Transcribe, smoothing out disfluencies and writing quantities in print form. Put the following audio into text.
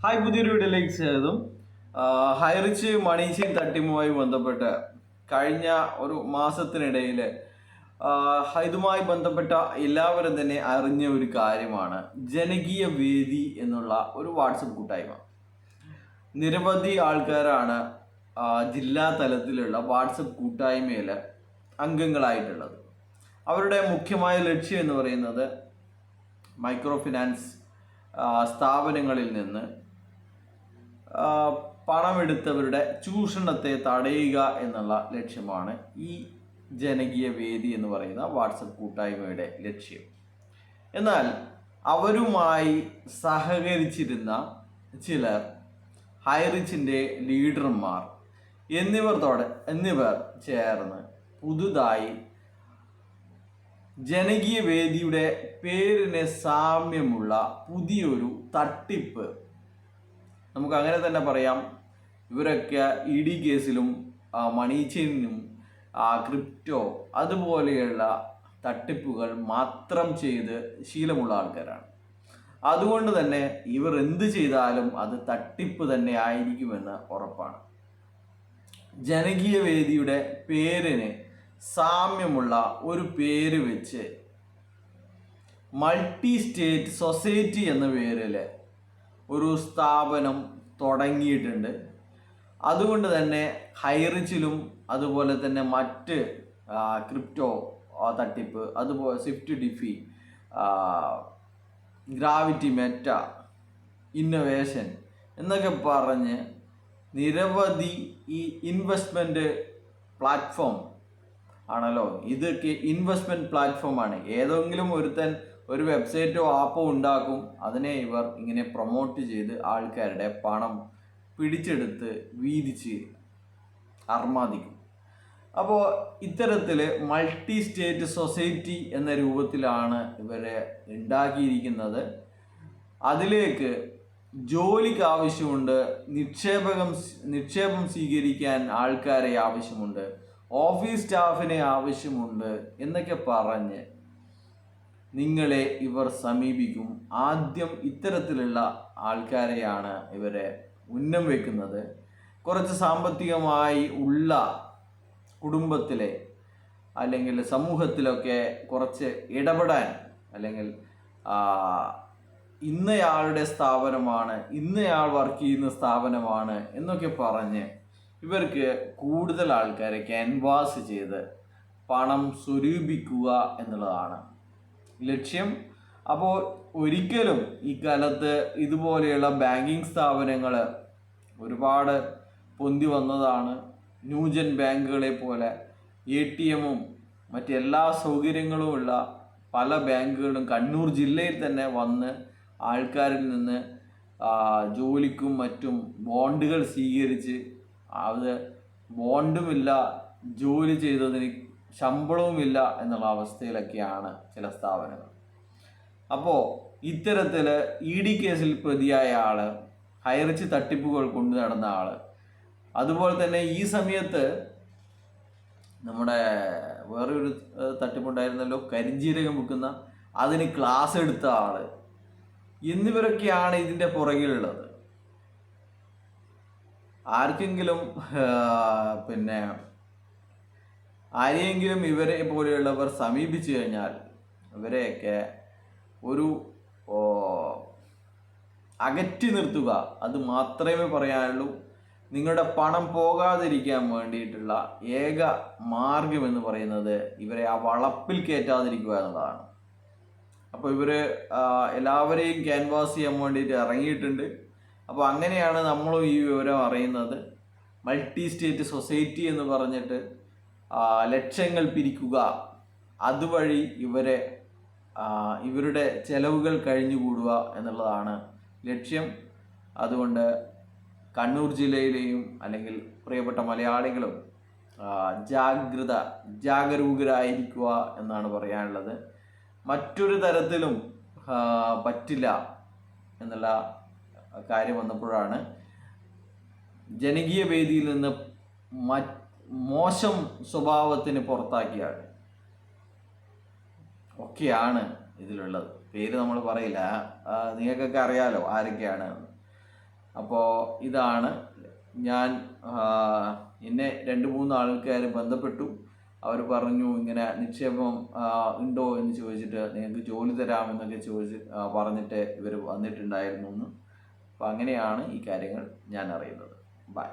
Hi, പുതിയൊരു വീഡിയോയിലേക്ക് സ്വാഗതം. ഹൈറിച്ച് മണി ചെയിൻ തട്ടിപ്പുമായി ബന്ധപ്പെട്ട് കഴിഞ്ഞ ഒരു മാസത്തിനിടയിൽ ഇതുമായി ബന്ധപ്പെട്ട എല്ലാവരും തന്നെ അറിഞ്ഞ ഒരു കാര്യമാണ് ജനകീയ വേദി എന്നുള്ള ഒരു വാട്സപ്പ് കൂട്ടായ്മ. നിരവധി ആൾക്കാരാണ് ജില്ലാ തലത്തിലുള്ള വാട്സപ്പ് കൂട്ടായ്മയിൽ അംഗങ്ങളായിട്ടുള്ളത്. അവരുടെ മുഖ്യമായ ലക്ഷ്യം എന്ന് പറയുന്നത് മൈക്രോ ഫിനാൻസ് സ്ഥാപനങ്ങളിൽ നിന്ന് പണമെടുത്തവരുടെ ചൂഷണത്തെ തടയുക എന്നുള്ള ലക്ഷ്യമാണ് ഈ ജനകീയ വേദി എന്ന് പറയുന്ന വാട്സപ്പ് കൂട്ടായ്മയുടെ ലക്ഷ്യം. എന്നാൽ അവരുമായി സഹകരിച്ചിരുന്ന ചിലർ, ഹൈറിച്ചിൻ്റെ ലീഡർമാർ എന്നിവർ ചേർന്ന് പുതുതായി ജനകീയ വേദിയുടെ പേരിന് സാമ്യമുള്ള പുതിയൊരു തട്ടിപ്പ്, നമുക്ക് അങ്ങനെ തന്നെ പറയാം, ഇവരൊക്കെ ED കേസിലും മണി ചെയിനും ക്രിപ്റ്റോ അതുപോലെയുള്ള തട്ടിപ്പുകൾ മാത്രം ചെയ്ത് ശീലമുള്ള ആൾക്കാരാണ്. അതുകൊണ്ട് തന്നെ ഇവർ എന്ത് ചെയ്താലും അത് തട്ടിപ്പ് തന്നെ ആയിരിക്കുമെന്ന് ഉറപ്പാണ്. ജനകീയ വേദിയുടെ പേരിന് സാമ്യമുള്ള ഒരു പേര് വെച്ച് മൾട്ടി സ്റ്റേറ്റ് സൊസൈറ്റി എന്ന പേരിൽ ഒരു സ്ഥാപനം തുടങ്ങിയിട്ടുണ്ട്. അതുകൊണ്ട് തന്നെ ഹൈറിച്ചിലും അതുപോലെ തന്നെ മറ്റ് ക്രിപ്റ്റോ തട്ടിപ്പ്, അതുപോലെ സ്വിഫ്റ്റ് ഡിഫി, ഗ്രാവിറ്റി മെറ്റ, ഇന്നൊവേഷൻ എന്നൊക്കെ പറഞ്ഞ് നിരവധി ഈ ഇൻവെസ്റ്റ്മെൻറ്റ് പ്ലാറ്റ്ഫോം ആണല്ലോ. ഇതൊക്കെ ഇൻവെസ്റ്റ്മെൻറ്റ് പ്ലാറ്റ്ഫോമാണ്. ഏതെങ്കിലും ഒരുത്തൻ ഒരു വെബ്സൈറ്റോ ആപ്പോ ഉണ്ടാക്കും, അതിനെ ഇവർ ഇങ്ങനെ പ്രൊമോട്ട് ചെയ്ത് ആൾക്കാരുടെ പണം പിടിച്ചെടുത്ത് വീതിച്ച് അർമാദിക്കും. അപ്പോൾ ഇത്തരത്തിൽ മൾട്ടി സ്റ്റേറ്റ് സൊസൈറ്റി എന്ന രൂപത്തിലാണ് ഇവരെ ഉണ്ടാക്കിയിരിക്കുന്നത്. അതിലേക്ക് ജോലിക്ക് ആവശ്യമുണ്ട്, നിക്ഷേപം സ്വീകരിക്കാൻ ആൾക്കാരെ ആവശ്യമുണ്ട്, ഓഫീസ് സ്റ്റാഫിനെ ആവശ്യമുണ്ട് എന്നൊക്കെ പറഞ്ഞ് നിങ്ങളെ ഇവർ സമീപിക്കും. ആദ്യം ഇത്തരത്തിലുള്ള ആൾക്കാരെയാണ് ഇവരെ ഉന്നം വെക്കുന്നത്. കുറച്ച് സാമ്പത്തികമായി ഉള്ള കുടുംബത്തിലെ അല്ലെങ്കിൽ സമൂഹത്തിലൊക്കെ കുറച്ച് ഇടപെടാൻ, അല്ലെങ്കിൽ ഇന്നയാളുടെ സ്ഥാപനമാണ്, ഇന്നയാൾ വർക്ക് ചെയ്യുന്ന സ്ഥാപനമാണ് എന്നൊക്കെ പറഞ്ഞ് ഇവർക്ക് കൂടുതൽ ആൾക്കാരെ ക്യാൻവാസ് ചെയ്ത് പണം സ്വരൂപിക്കുക എന്നുള്ളതാണ് ലക്ഷ്യം. അപ്പോൾ ഒരിക്കലും ഈ കാലത്ത് ഇതുപോലെയുള്ള ബാങ്കിങ് സ്ഥാപനങ്ങൾ ഒരുപാട് പൊന്തി വന്നതാണ്. ന്യൂജൻ ബാങ്കുകളെ പോലെ ATM-ഉം മറ്റെല്ലാ സൗകര്യങ്ങളുമുള്ള പല ബാങ്കുകളും കണ്ണൂർ ജില്ലയിൽ തന്നെ വന്ന് ആൾക്കാരിൽ നിന്ന് ജോലിക്കും മറ്റും ബോണ്ടുകൾ സ്വീകരിച്ച്, അത് ബോണ്ടുമില്ല, ജോലി ചെയ്തതിന് ശമ്പളവുമില്ല എന്നുള്ള അവസ്ഥയിലൊക്കെയാണ് ചില സ്ഥാപനങ്ങൾ. അപ്പോൾ ഇത്തരത്തിൽ ED കേസിൽ പ്രതിയായ ആൾ, ഹൈറിച്ച് തട്ടിപ്പുകൾ കൊണ്ടു നടന്ന ആൾ, അതുപോലെ തന്നെ ഈ സമയത്ത് നമ്മുടെ വേറൊരു തട്ടിപ്പുണ്ടായിരുന്നല്ലോ, കരിഞ്ജീരകം വിൽക്കുന്ന, അതിന് ക്ലാസ് എടുത്ത ആൾ, എന്നിവരൊക്കെയാണ് ഇതിൻ്റെ പുറകിലുള്ളത്. ആരെയെങ്കിലും ഇവരെ പോലെയുള്ളവർ സമീപിച്ചു കഴിഞ്ഞാൽ ഇവരെയൊക്കെ ഒരു അകറ്റി നിർത്തുക, അത് മാത്രമേ പറയാനുള്ളൂ. നിങ്ങളുടെ പണം പോകാതിരിക്കാൻ വേണ്ടിയിട്ടുള്ള ഏക മാർഗം എന്ന് പറയുന്നത് ഇവരെ ആ വളപ്പിൽ കയറ്റാതിരിക്കുക എന്നുള്ളതാണ്. അപ്പോൾ ഇവർ എല്ലാവരെയും ക്യാൻവാസ് ചെയ്യാൻ വേണ്ടിയിട്ട് ഇറങ്ങിയിട്ടുണ്ട്. അപ്പോൾ അങ്ങനെയാണ് നമ്മളും ഈ വിവരം അറിയുന്നത്. മൾട്ടി സ്റ്റേറ്റ് സൊസൈറ്റി എന്ന് പറഞ്ഞിട്ട് ലക്ഷങ്ങൾ പിരിക്കുക, അതുവഴി ഇവരുടെ ചെലവുകൾ കഴിഞ്ഞുകൂടുക എന്നുള്ളതാണ് ലക്ഷ്യം. അതുകൊണ്ട് കണ്ണൂർ ജില്ലയിലെയും അല്ലെങ്കിൽ പ്രിയപ്പെട്ട മലയാളികളും ജാഗരൂകരായിരിക്കുക എന്നാണ് പറയാനുള്ളത്. മറ്റൊരു തരത്തിലും പറ്റില്ല എന്നുള്ള കാര്യം വന്നപ്പോഴാണ് ജനകീയ വേദിയിൽ നിന്ന് മോശം സ്വഭാവത്തിന് പുറത്താക്കിയ ഒക്കെയാണ് ഇതിലുള്ളത്. പേര് നമ്മൾ പറയില്ല, നിങ്ങൾക്കൊക്കെ അറിയാലോ ആരൊക്കെയാണ്. അപ്പോൾ ഇതാണ് ഞാൻ എന്നെ 2-3 ആൾക്കാർ ബന്ധപ്പെട്ടു. അവർ പറഞ്ഞു ഇങ്ങനെ നിക്ഷേപം ഉണ്ടോ എന്ന് ചോദിച്ചിട്ട്, നിങ്ങൾക്ക് ജോലി തരാമെന്നൊക്കെ പറഞ്ഞിട്ട് ഇവർ വന്നിട്ടുണ്ടായിരുന്നു എന്ന്. അപ്പോൾ അങ്ങനെയാണ് ഈ കാര്യങ്ങൾ ഞാൻ അറിയുന്നത്. ബൈ.